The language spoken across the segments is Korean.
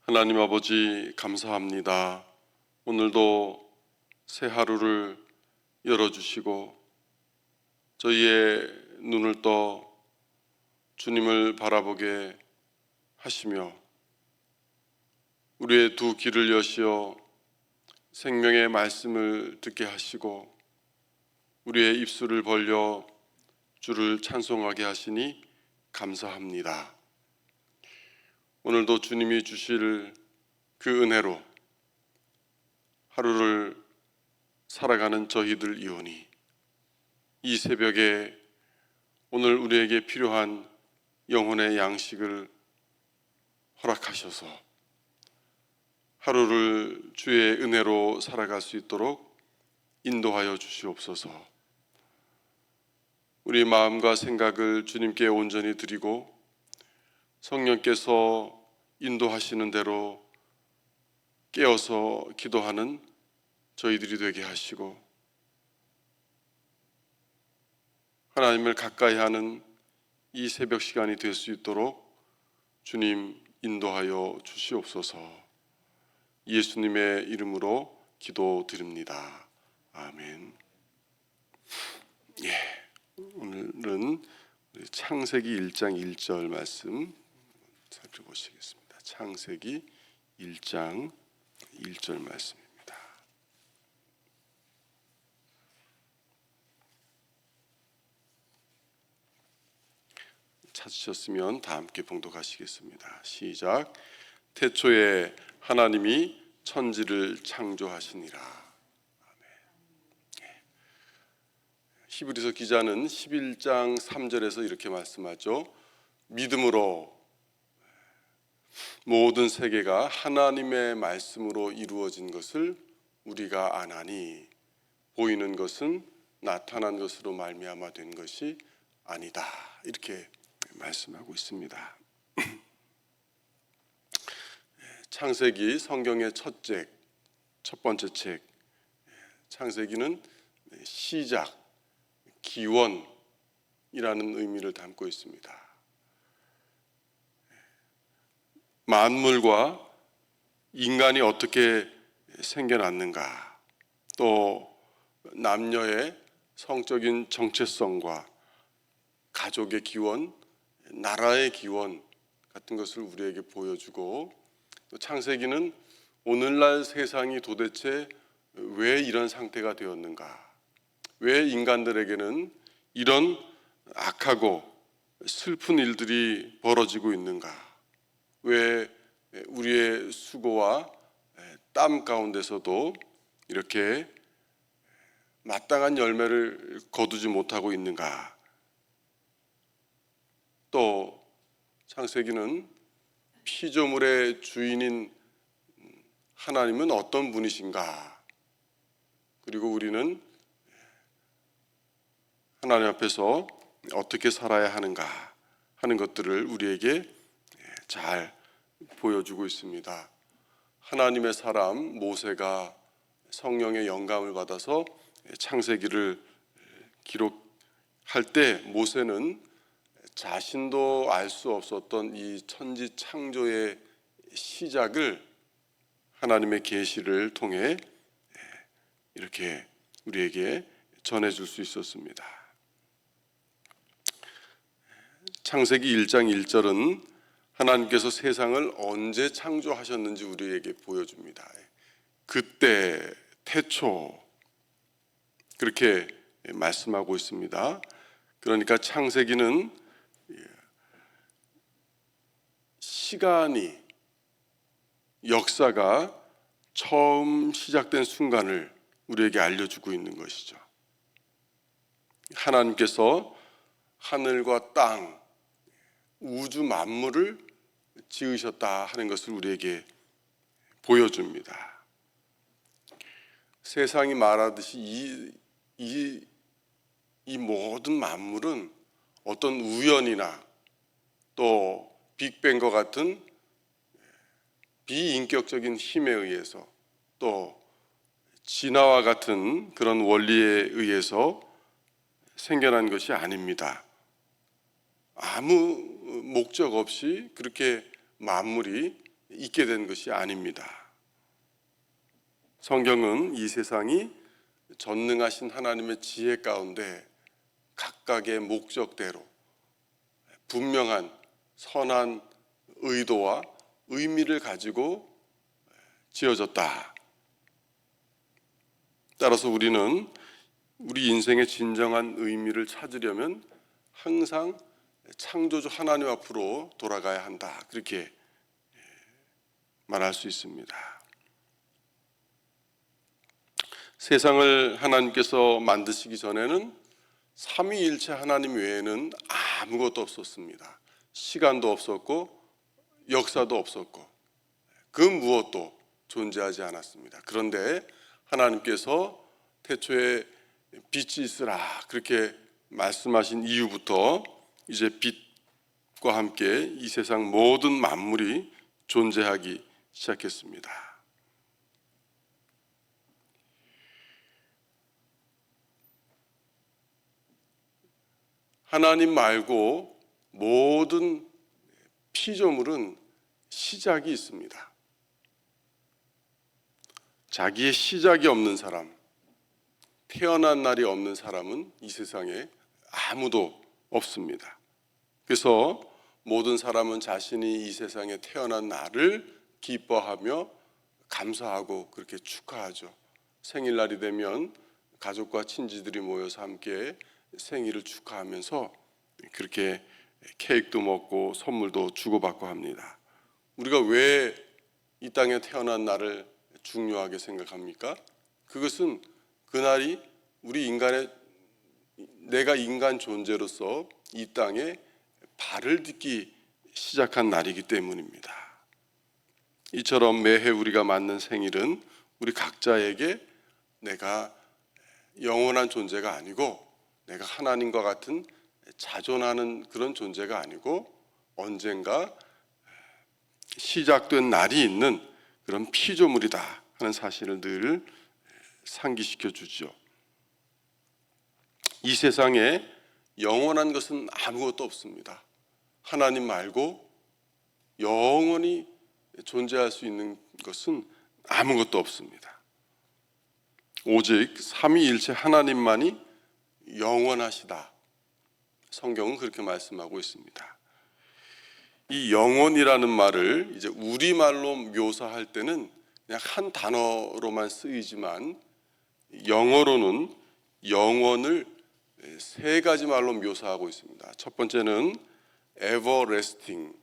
하나님 아버지 감사합니다. 오늘도 새 하루를 열어주시고 저희의 눈을 떠 주님을 바라보게 하시며 우리의 두 귀를 여시어 생명의 말씀을 듣게 하시고 우리의 입술을 벌려 주를 찬송하게 하시니 감사합니다. 오늘도 주님이 주실 그 은혜로 하루를 살아가는 저희들이오니 이 새벽에 오늘 우리에게 필요한 영혼의 양식을 허락하셔서 하루를 주의 은혜로 살아갈 수 있도록 인도하여 주시옵소서. 우리 마음과 생각을 주님께 온전히 드리고 성령께서 인도하시는 대로 깨어서 기도하는 저희들이 되게 하시고 하나님을 가까이 하는 이 새벽 시간이 될 수 있도록 주님 인도하여 주시옵소서. 예수님의 이름으로 기도드립니다. 아멘. 오늘은 창세기 1장 1절 말씀 살펴보시겠습니다. 창세기 1장 1절 말씀입니다. 찾으셨으면 다 함께 봉독하시겠습니다. 시작. 태초에 하나님이 천지를 창조하시니라. 아멘. 히브리서 기자는 11장 3절에서 이렇게 말씀하죠. 믿음으로 모든 세계가 하나님의 말씀으로 이루어진 것을 우리가 아나니 보이는 것은 나타난 것으로 말미암아 된 것이 아니다. 이렇게 말씀하고 있습니다. 창세기 성경의 첫 번째 책. 창세기는 시작, 기원이라는 의미를 담고 있습니다. 만물과 인간이 어떻게 생겨났는가, 또 남녀의 성적인 정체성과 가족의 기원, 나라의 기원 같은 것을 우리에게 보여주고, 또 창세기는 오늘날 세상이 도대체 왜 이런 상태가 되었는가, 왜 인간들에게는 이런 악하고 슬픈 일들이 벌어지고 있는가, 왜 우리의 수고와 땀 가운데서도 이렇게 마땅한 열매를 거두지 못하고 있는가. 또 창세기는 피조물의 주인인 하나님은 어떤 분이신가, 그리고 우리는 하나님 앞에서 어떻게 살아야 하는가 하는 것들을 우리에게 잘 보여주고 있습니다. 하나님의 사람 모세가 성령의 영감을 받아서 창세기를 기록할 때 모세는 자신도 알 수 없었던 이 천지 창조의 시작을 하나님의 계시를 통해 이렇게 우리에게 전해줄 수 있었습니다. 창세기 1장 1절은 하나님께서 세상을 언제 창조하셨는지 우리에게 보여줍니다. 그때, 태초, 그렇게 말씀하고 있습니다. 그러니까 창세기는 시간이, 역사가 처음 시작된 순간을 우리에게 알려주고 있는 것이죠. 하나님께서 하늘과 땅, 우주 만물을 지으셨다 하는 것을 우리에게 보여줍니다. 세상이 말하듯이 이 모든 만물은 어떤 우연이나 또 빅뱅과 같은 비인격적인 힘에 의해서 또 진화와 같은 그런 원리에 의해서 생겨난 것이 아닙니다. 아무 목적 없이 그렇게 만물이 있게 된 것이 아닙니다. 성경은 이 세상이 전능하신 하나님의 지혜 가운데 각각의 목적대로 분명한 선한 의도와 의미를 가지고 지어졌다. 따라서 우리는 우리 인생의 진정한 의미를 찾으려면 항상 창조주 하나님 앞으로 돌아가야 한다. 그렇게 말할 수 있습니다. 세상을 하나님께서 만드시기 전에는 삼위일체 하나님 외에는 아무것도 없었습니다. 시간도 없었고 역사도 없었고 그 무엇도 존재하지 않았습니다. 그런데 하나님께서 태초에 빛이 있으라 그렇게 말씀하신 이후부터 이제 빛과 함께 이 세상 모든 만물이 존재하기 시작했습니다. 하나님 말고 모든 피조물은 시작이 있습니다. 자기의 시작이 없는 사람, 태어난 날이 없는 사람은 이 세상에 아무도 없습니다. 그래서 모든 사람은 자신이 이 세상에 태어난 날을 기뻐하며 감사하고 그렇게 축하하죠. 생일날이 되면 가족과 친지들이 모여서 함께 생일을 축하하면서 그렇게 케이크도 먹고 선물도 주고받고 합니다. 우리가 왜 이 땅에 태어난 날을 중요하게 생각합니까? 그것은 그날이 우리 인간의 내가 인간 존재로서 이 땅에 발을 딛기 시작한 날이기 때문입니다. 이처럼 매해 우리가 맞는 생일은 우리 각자에게 내가 영원한 존재가 아니고 내가 하나님과 같은 자존하는 그런 존재가 아니고 언젠가 시작된 날이 있는 그런 피조물이다 하는 사실을 늘 상기시켜 주죠. 이 세상에 영원한 것은 아무것도 없습니다. 하나님 말고 영원히 존재할 수 있는 것은 아무것도 없습니다. 오직 삼위일체 하나님만이 영원하시다. 성경은 그렇게 말씀하고 있습니다. 이 영원이라는 말을 이제 우리말로 묘사할 때는 그냥 한 단어로만 쓰이지만 영어로는 영원을 세 가지 말로 묘사하고 있습니다. 첫 번째는 everlasting,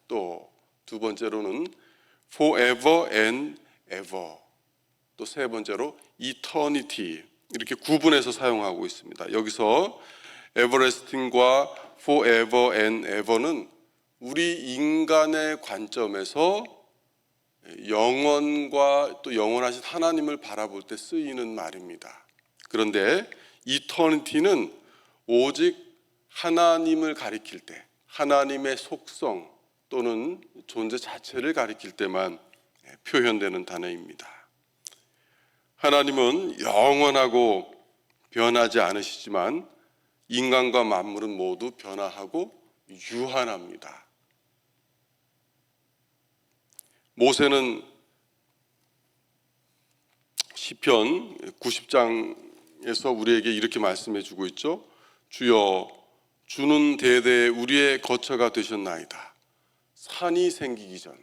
또 두 번째로는 forever and ever, 또 세 번째로 eternity, 이렇게 구분해서 사용하고 있습니다. 여기서 everlasting과 forever and ever는 우리 인간의 관점에서 영원과 또 영원하신 하나님을 바라볼 때 쓰이는 말입니다. 그런데 eternity는 오직 하나님을 가리킬 때, 하나님의 속성 또는 존재 자체를 가리킬 때만 표현되는 단어입니다. 하나님은 영원하고 변하지 않으시지만 인간과 만물은 모두 변화하고 유한합니다. 모세는 시편 90장에서 우리에게 이렇게 말씀해 주고 있죠. 주여, 주는 대대 우리의 거처가 되셨나이다. 산이 생기기 전,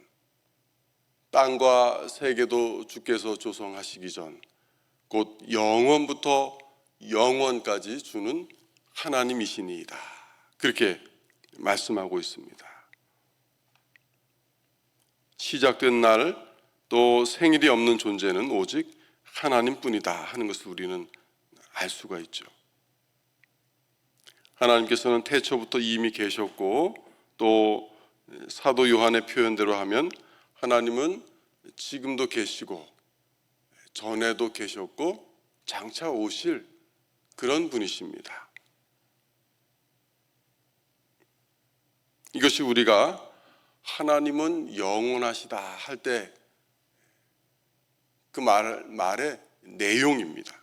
땅과 세계도 주께서 조성하시기 전, 곧 영원부터 영원까지 주는 하나님이시니이다. 그렇게 말씀하고 있습니다. 시작된 날, 또 생일이 없는 존재는 오직 하나님뿐이다 하는 것을 우리는 알 수가 있죠. 하나님께서는 태초부터 이미 계셨고, 또 사도 요한의 표현대로 하면 하나님은 지금도 계시고 전에도 계셨고 장차 오실 그런 분이십니다. 이것이 우리가 하나님은 영원하시다 할 때 그 말의 내용입니다.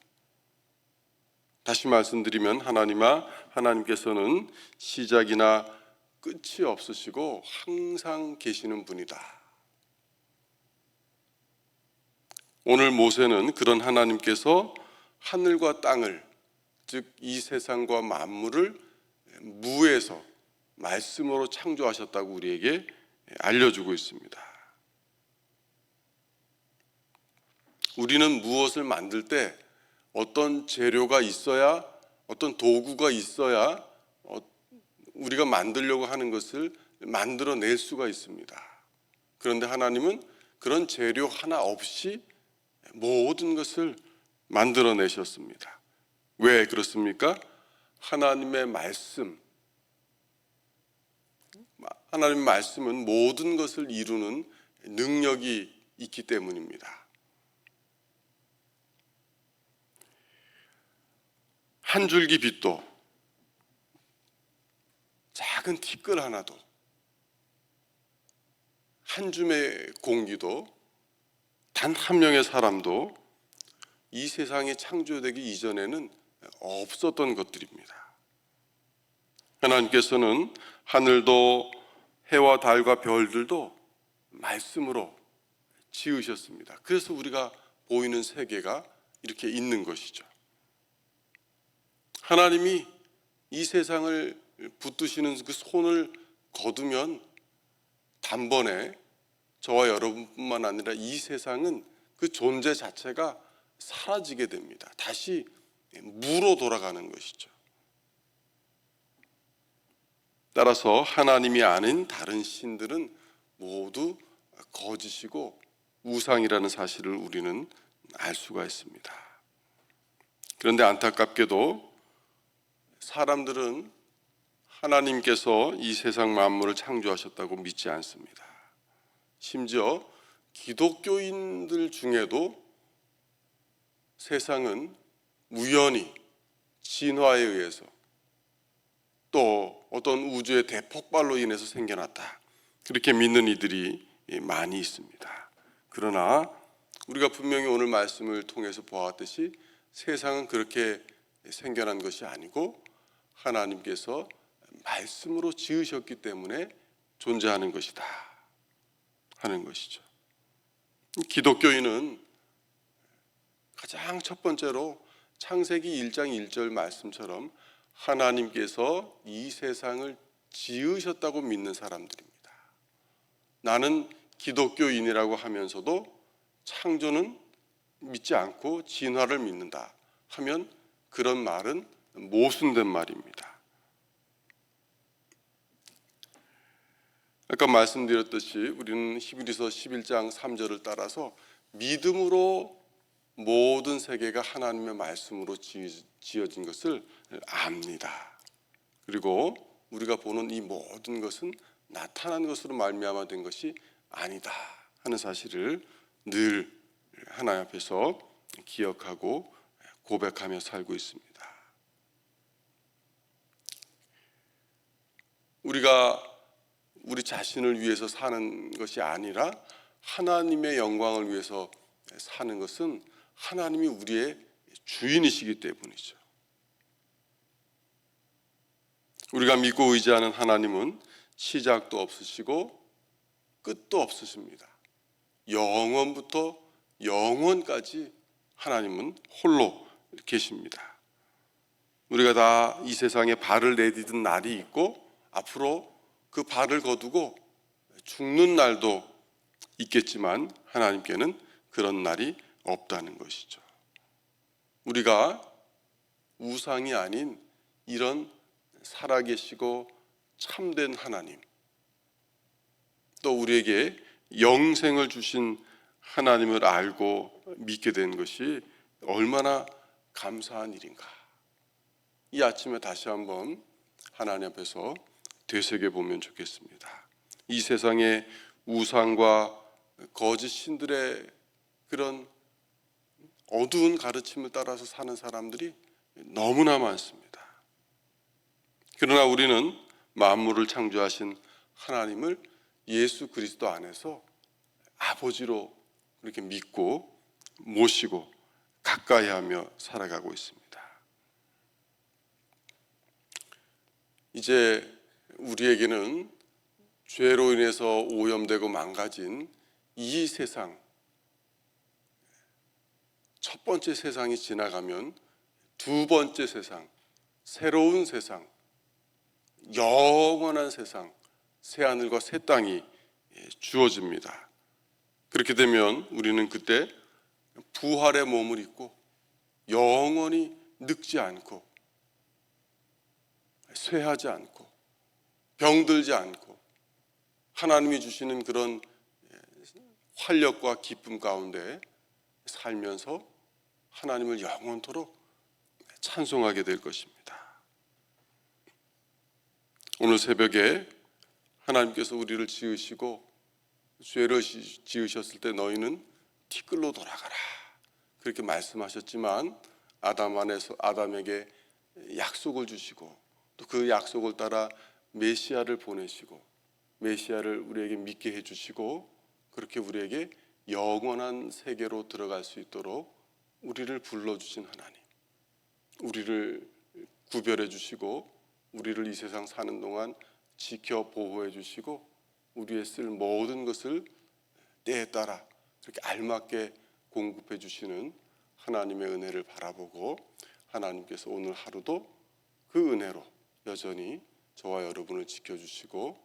다시 말씀드리면 하나님께서는 시작이나 끝이 없으시고 항상 계시는 분이다. 오늘 모세는 그런 하나님께서 하늘과 땅을, 즉 이 세상과 만물을 무에서 말씀으로 창조하셨다고 우리에게 알려주고 있습니다. 우리는 무엇을 만들 때 어떤 재료가 있어야, 어떤 도구가 있어야 우리가 만들려고 하는 것을 만들어낼 수가 있습니다. 그런데 하나님은 그런 재료 하나 없이 모든 것을 만들어내셨습니다. 왜 그렇습니까? 하나님의 말씀은 모든 것을 이루는 능력이 있기 때문입니다. 한 줄기 빛도, 작은 티끌 하나도, 한 줌의 공기도, 단 한 명의 사람도 이 세상이 창조되기 이전에는 없었던 것들입니다. 하나님께서는 하늘도 해와 달과 별들도 말씀으로 지으셨습니다. 그래서 우리가 보이는 세계가 이렇게 있는 것이죠. 하나님이 이 세상을 붙드시는 그 손을 거두면 단번에 저와 여러분뿐만 아니라 이 세상은 그 존재 자체가 사라지게 됩니다. 다시 무로 돌아가는 것이죠. 따라서 하나님이 아닌 다른 신들은 모두 거짓이고 우상이라는 사실을 우리는 알 수가 있습니다. 그런데 안타깝게도 사람들은 하나님께서 이 세상 만물을 창조하셨다고 믿지 않습니다. 심지어 기독교인들 중에도 세상은 우연히 진화에 의해서 또 어떤 우주의 대폭발로 인해서 생겨났다, 그렇게 믿는 이들이 많이 있습니다. 그러나 우리가 분명히 오늘 말씀을 통해서 보았듯이 세상은 그렇게 생겨난 것이 아니고 하나님께서 말씀으로 지으셨기 때문에 존재하는 것이다 하는 것이죠. 기독교인은 가장 첫 번째로 창세기 1장 1절 말씀처럼 하나님께서 이 세상을 지으셨다고 믿는 사람들입니다. 나는 기독교인이라고 하면서도 창조는 믿지 않고 진화를 믿는다 하면 그런 말은 모순된 말입니다. 아까 말씀드렸듯이 우리는 히브리서 11장 3절을 따라서 믿음으로 모든 세계가 하나님의 말씀으로 지어진 것을 압니다. 그리고 우리가 보는 이 모든 것은 나타난 것으로 말미암아 된 것이 아니다 하는 사실을 늘 하나님 앞에서 기억하고 고백하며 살고 있습니다. 우리가 우리 자신을 위해서 사는 것이 아니라 하나님의 영광을 위해서 사는 것은 하나님이 우리의 주인이시기 때문이죠. 우리가 믿고 의지하는 하나님은 시작도 없으시고 끝도 없으십니다. 영원부터 영원까지 하나님은 홀로 계십니다. 우리가 다 이 세상에 발을 내디딘 날이 있고 앞으로 그 발을 거두고 죽는 날도 있겠지만 하나님께는 그런 날이 없다는 것이죠. 우리가 우상이 아닌 이런 살아계시고 참된 하나님, 또 우리에게 영생을 주신 하나님을 알고 믿게 된 것이 얼마나 감사한 일인가. 이 아침에 다시 한번 하나님 앞에서 되새겨 보면 좋겠습니다. 이 세상의 우상과 거짓 신들의 그런 어두운 가르침을 따라서 사는 사람들이 너무나 많습니다. 그러나 우리는 만물을 창조하신 하나님을 예수 그리스도 안에서 아버지로 그렇게 믿고 모시고 가까이하며 살아가고 있습니다. 이제 우리에게는 죄로 인해서 오염되고 망가진 이 세상, 첫 번째 세상이 지나가면 두 번째 세상, 새로운 세상, 영원한 세상, 새하늘과 새 땅이 주어집니다. 그렇게 되면 우리는 그때 부활의 몸을 입고 영원히 늙지 않고 쇠하지 않고 병들지 않고 하나님이 주시는 그런 활력과 기쁨 가운데 살면서 하나님을 영원토록 찬송하게 될 것입니다. 오늘 새벽에 하나님께서 우리를 지으시고 죄를 지으셨을 때 너희는 티끌로 돌아가라 그렇게 말씀하셨지만 아담 안에서 아담에게 약속을 주시고 또 그 약속을 따라 메시아를 보내시고 메시아를 우리에게 믿게 해주시고 그렇게 우리에게 영원한 세계로 들어갈 수 있도록 우리를 불러주신 하나님, 우리를 구별해 주시고 우리를 이 세상 사는 동안 지켜 보호해 주시고 우리의 쓸 모든 것을 때에 따라 그렇게 알맞게 공급해 주시는 하나님의 은혜를 바라보고 하나님께서 오늘 하루도 그 은혜로 여전히 저와 여러분을 지켜주시고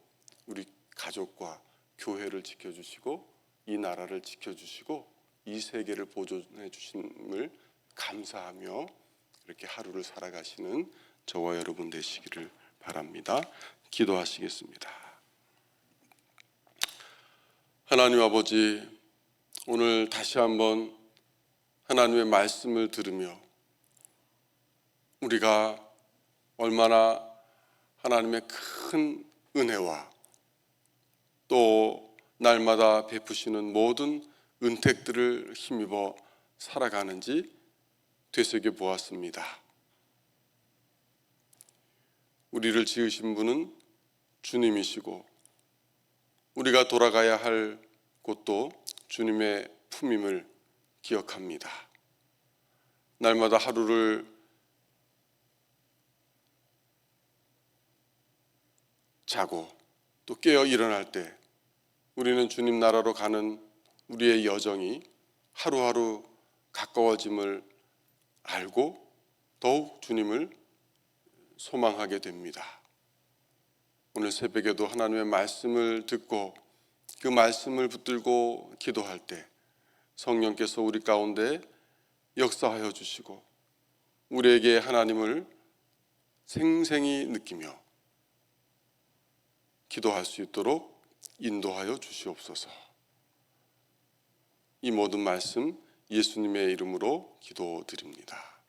우리 가족과 교회를 지켜주시고 이 나라를 지켜주시고 이 세계를 보존해 주심을 감사하며 이렇게 하루를 살아가시는 저와 여러분 되시기를 바랍니다. 기도하시겠습니다. 하나님 아버지, 오늘 다시 한번 하나님의 말씀을 들으며 우리가 얼마나 하나님의 큰 은혜와 또 날마다 베푸시는 모든 은택들을 힘입어 살아가는지 되새겨 보았습니다. 우리를 지으신 분은 주님이시고 우리가 돌아가야 할 곳도 주님의 품임을 기억합니다. 날마다 하루를 자고 또 깨어 일어날 때 우리는 주님 나라로 가는 우리의 여정이 하루하루 가까워짐을 알고 더욱 주님을 소망하게 됩니다. 오늘 새벽에도 하나님의 말씀을 듣고 그 말씀을 붙들고 기도할 때 성령께서 우리 가운데 역사하여 주시고 우리에게 하나님을 생생히 느끼며 기도할 수 있도록 인도하여 주시옵소서. 이 모든 말씀 예수님의 이름으로 기도드립니다.